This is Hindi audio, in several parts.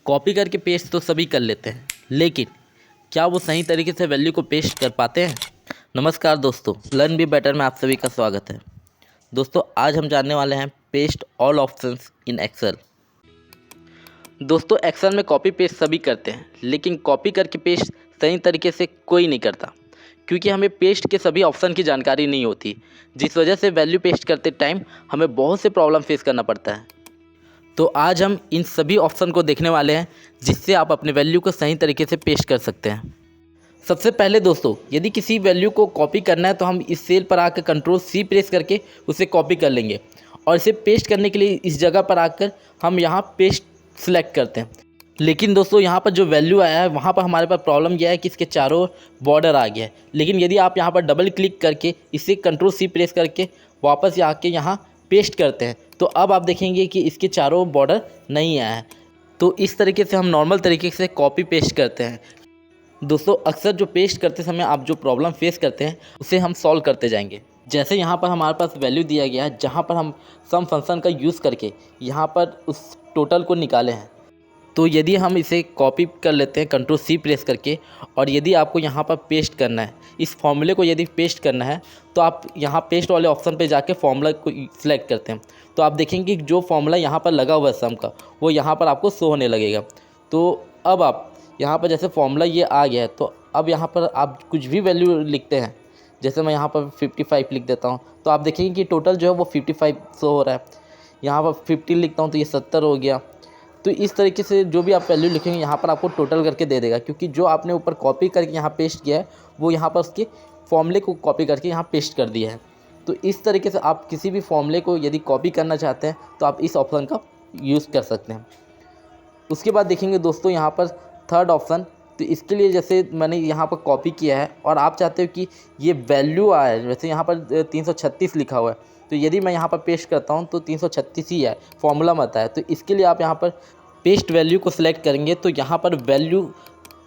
कॉपी करके पेस्ट तो सभी कर लेते हैं, लेकिन क्या वो सही तरीके से वैल्यू को पेस्ट कर पाते हैं? नमस्कार दोस्तों, लर्न बी बेटर में आप सभी का स्वागत है। दोस्तों, आज हम जानने वाले हैं paste all options in Excel. दोस्तों, एक्सेल में कॉपी पेस्ट सभी करते हैं, लेकिन कॉपी करके पेस्ट सही तरीके से कोई नहीं करता, क्योंकि हमें पेस्ट के सभी ऑप्शन की जानकारी नहीं होती, जिस वजह से वैल्यू पेस्ट करते टाइम हमें बहुत से प्रॉब्लम फेस करना पड़ता है। तो आज हम इन सभी ऑप्शन को देखने वाले हैं, जिससे आप अपने वैल्यू को सही तरीके से पेस्ट कर सकते हैं। सबसे पहले दोस्तों, यदि किसी वैल्यू को कॉपी करना है तो हम इस सेल पर आकर Ctrl+C प्रेस करके उसे कॉपी कर लेंगे, और इसे पेस्ट करने के लिए इस जगह पर आकर हम यहाँ पेस्ट सिलेक्ट करते हैं। लेकिन दोस्तों, यहाँ पर जो वैल्यू आया है वहाँ पर हमारे पास प्रॉब्लम यह है कि इसके चारों बॉर्डर आ गया है। लेकिन यदि आप यहाँ पर डबल क्लिक करके इसे Ctrl+C प्रेस करके वापस आके यहाँ पेस्ट करते हैं, तो अब आप देखेंगे कि इसके चारों बॉर्डर नहीं आया है। तो इस तरीके से हम नॉर्मल तरीके से कॉपी पेस्ट करते हैं। दोस्तों, अक्सर जो पेस्ट करते समय आप जो प्रॉब्लम फेस करते हैं उसे हम सॉल्व करते जाएंगे। जैसे यहाँ पर हमारे पास वैल्यू दिया गया है, जहाँ पर हम सम फंक्शन का यूज़ करके यहाँ पर उस टोटल को निकाले हैं। तो यदि हम इसे कॉपी कर लेते हैं Ctrl+C प्रेस करके, और यदि आपको यहाँ पर पेस्ट करना है, इस फॉर्मूले को यदि पेस्ट करना है, तो आप यहाँ पेस्ट वाले ऑप्शन पे जाके फॉर्मूला को सिलेक्ट करते हैं। तो आप देखेंगे कि जो फॉर्मूला यहाँ पर लगा हुआ है सम का, वो यहाँ पर आपको शो होने लगेगा। तो अब आप यहाँ पर जैसे फॉर्मूला ये आ गया है, तो अब यहाँ पर आप कुछ भी वैल्यू लिखते हैं, जैसे मैं यहाँ पर 55 लिख देता हूँ, तो आप देखेंगे कि टोटल जो है वो 55 शो हो रहा है। यहाँ पर 50 लिखता हूँ तो ये 70 हो गया। तो इस तरीके से जो भी आप वैल्यू लिखेंगे यहाँ पर आपको टोटल करके दे देगा, क्योंकि जो आपने ऊपर कॉपी करके यहाँ पेस्ट किया है वो यहाँ पर उसके फॉर्मूले को कॉपी करके यहाँ पेस्ट कर दिया है। तो इस तरीके से आप किसी भी फॉर्मूले को यदि कॉपी करना चाहते हैं तो आप इस ऑप्शन का यूज़ कर सकते हैं। उसके बाद देखेंगे दोस्तों यहाँ पर थर्ड ऑप्शन। तो इसके लिए जैसे मैंने यहाँ पर कॉपी किया है और आप चाहते हो कि ये वैल्यू आए, जैसे यहाँ पर 336 लिखा हुआ है, तो यदि मैं यहाँ पर पेस्ट करता हूँ तो 336 ही है, फॉर्मूला मत है। तो इसके लिए आप यहाँ पर पेस्ट वैल्यू को सिलेक्ट करेंगे, तो यहाँ पर वैल्यू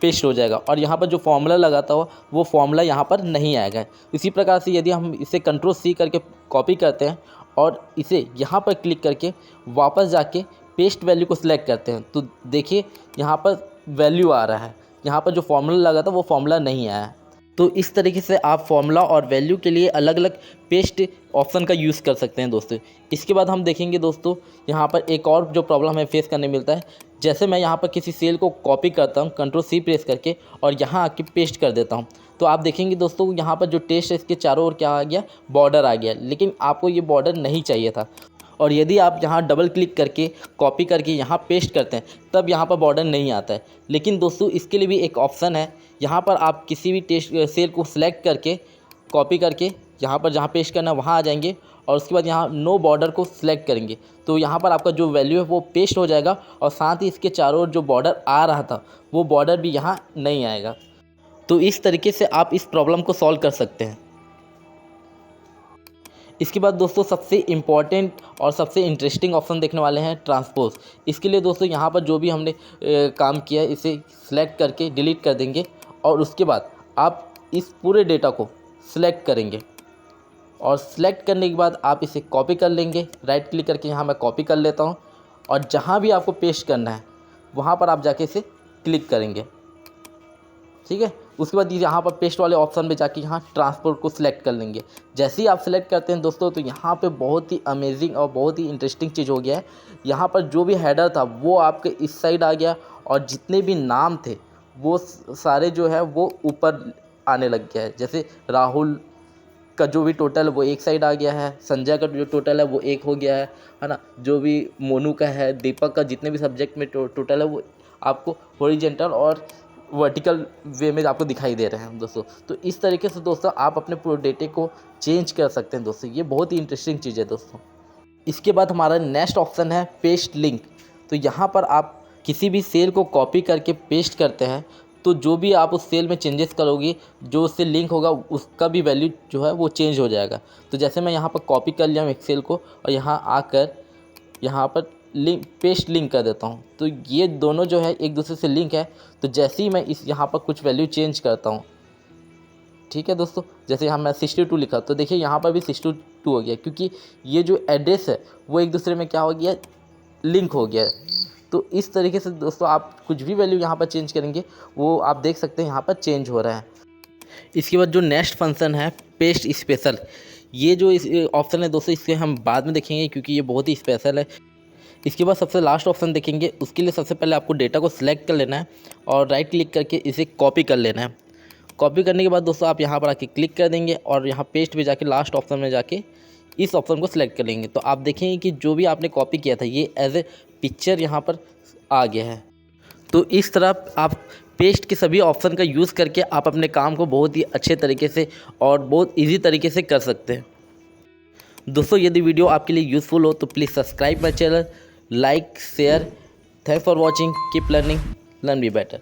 पेस्ट हो जाएगा, और यहाँ पर जो फॉर्मूला लगाता हो वो फॉर्मूला यहाँ पर नहीं आएगा। इसी प्रकार से यदि हम इसे Ctrl+C करके कॉपी करते हैं और इसे यहाँ पर क्लिक करके वापस जाके पेस्ट वैल्यू को सिलेक्ट करते हैं, तो देखिए यहाँ पर वैल्यू आ रहा है, यहाँ पर जो फॉर्मूला लगा था वो फॉर्मूला नहीं आया है। तो इस तरीके से आप फॉर्मूला और वैल्यू के लिए अलग अलग पेस्ट ऑप्शन का यूज़ कर सकते हैं दोस्तों। इसके बाद हम देखेंगे दोस्तों, यहाँ पर एक और जो प्रॉब्लम हमें फेस करने मिलता है, जैसे मैं यहाँ पर किसी सेल को कॉपी करता हूँ Ctrl+C प्रेस करके और यहाँ आके पेस्ट कर देता हूँ, तो आप देखेंगे दोस्तों यहाँ पर जो टेस्ट है इसके चारों ओर क्या आ गया, बॉर्डर आ गया। लेकिन आपको ये बॉर्डर नहीं चाहिए था, और यदि आप यहाँ डबल क्लिक करके कॉपी करके यहाँ पेस्ट करते हैं तब यहाँ पर बॉर्डर नहीं आता है। लेकिन दोस्तों, इसके लिए भी एक ऑप्शन है, यहाँ पर आप किसी भी टेस्ट सेल को सिलेक्ट करके कॉपी करके यहाँ पर जहाँ पेस्ट करना है वहाँ आ जाएंगे, और उसके बाद यहाँ नो बॉर्डर को सिलेक्ट करेंगे, तो यहाँ पर आपका जो वैल्यू है वो पेस्ट हो जाएगा, और साथ ही इसके चारों ओर जो बॉर्डर आ रहा था वो बॉर्डर भी यहाँ नहीं आएगा। तो इस तरीके से आप इस प्रॉब्लम को सॉल्व कर सकते हैं। इसके बाद दोस्तों, सबसे इम्पॉर्टेंट और सबसे इंटरेस्टिंग ऑप्शन देखने वाले हैं ट्रांसपोज। इसके लिए दोस्तों यहाँ पर जो भी हमने काम किया है इसे सिलेक्ट करके डिलीट कर देंगे, और उसके बाद आप इस पूरे डेटा को सिलेक्ट करेंगे, और सिलेक्ट करने के बाद आप इसे कॉपी कर लेंगे। राइट क्लिक करके यहाँ मैं कॉपी कर लेता हूँ, और जहाँ भी आपको पेस्ट करना है वहाँ पर आप जाके इसे क्लिक करेंगे, ठीक है। उसके बाद यहाँ पर पेस्ट वाले ऑप्शन पे जाके यहाँ ट्रांसपोर्ट को सिलेक्ट कर लेंगे। जैसे ही आप सिलेक्ट करते हैं दोस्तों, तो यहाँ पे बहुत ही अमेजिंग और बहुत ही इंटरेस्टिंग चीज़ हो गया है। यहाँ पर जो भी हेडर था वो आपके इस साइड आ गया, और जितने भी नाम थे वो सारे जो है वो ऊपर आने लग गया है। जैसे राहुल का जो भी टोटल है वो एक साइड आ गया है, संजय का जो टोटल है वो एक हो गया है ना, जो भी मोनू का है, दीपक का, जितने भी सब्जेक्ट में टोटल है वो आपको हॉरिजॉन्टल और वर्टिकल वे में आपको दिखाई दे रहे हैं दोस्तों। तो इस तरीके से दोस्तों आप अपने पूरे डेटे को चेंज कर सकते हैं दोस्तों। ये बहुत ही इंटरेस्टिंग चीज़ है दोस्तों। इसके बाद हमारा नेक्स्ट ऑप्शन है पेस्ट लिंक। तो यहाँ पर आप किसी भी सेल को कॉपी करके पेस्ट करते हैं, तो जो भी आप उस सेल में चेंजेस करोगे, जो उससे लिंक होगा उसका भी वैल्यू जो है वो चेंज हो जाएगा। तो जैसे मैं यहाँ पर कॉपी कर लिया हूँ एक सेल को, और यहाँ आकर यहाँ पर लिंक पेस्ट लिंक कर देता हूँ, तो ये दोनों जो है एक दूसरे से लिंक है। तो जैसे ही मैं इस यहाँ पर कुछ वैल्यू चेंज करता हूँ, ठीक है दोस्तों, जैसे यहाँ मैं 62 लिखा, तो देखिए यहाँ पर भी 62 हो गया, क्योंकि ये जो एड्रेस है वो एक दूसरे में क्या हो गया, लिंक हो गया है। तो इस तरीके से दोस्तों आप कुछ भी वैल्यू यहाँ पर चेंज करेंगे वो आप देख सकते हैं यहाँ पर चेंज हो रहा है। इसके बाद जो नेक्स्ट फंक्शन है पेस्ट स्पेशल, ये जो इस ऑप्शन है दोस्तों इसके हम बाद में देखेंगे क्योंकि ये बहुत ही स्पेशल है। इसके बाद सबसे लास्ट ऑप्शन देखेंगे, उसके लिए सबसे पहले आपको डेटा को सिलेक्ट कर लेना है और राइट क्लिक करके इसे कॉपी कर लेना है। कॉपी करने के बाद दोस्तों आप यहाँ पर आके क्लिक कर देंगे और यहाँ पेस्ट में जाके लास्ट ऑप्शन में जाके इस ऑप्शन को सिलेक्ट कर लेंगे। तो आप देखेंगे कि जो भी आपने कॉपी किया था ये एज ए पिक्चर यहाँ पर आ गया है। तो इस तरह आप पेस्ट के सभी ऑप्शन का यूज़ करके आप अपने काम को बहुत ही अच्छे तरीके से और बहुत ईजी तरीके से कर सकते हैं। दोस्तों यदि वीडियो आपके लिए यूज़फुल हो तो please subscribe my channel, like, share. Thanks for watching, keep learning, learn be better.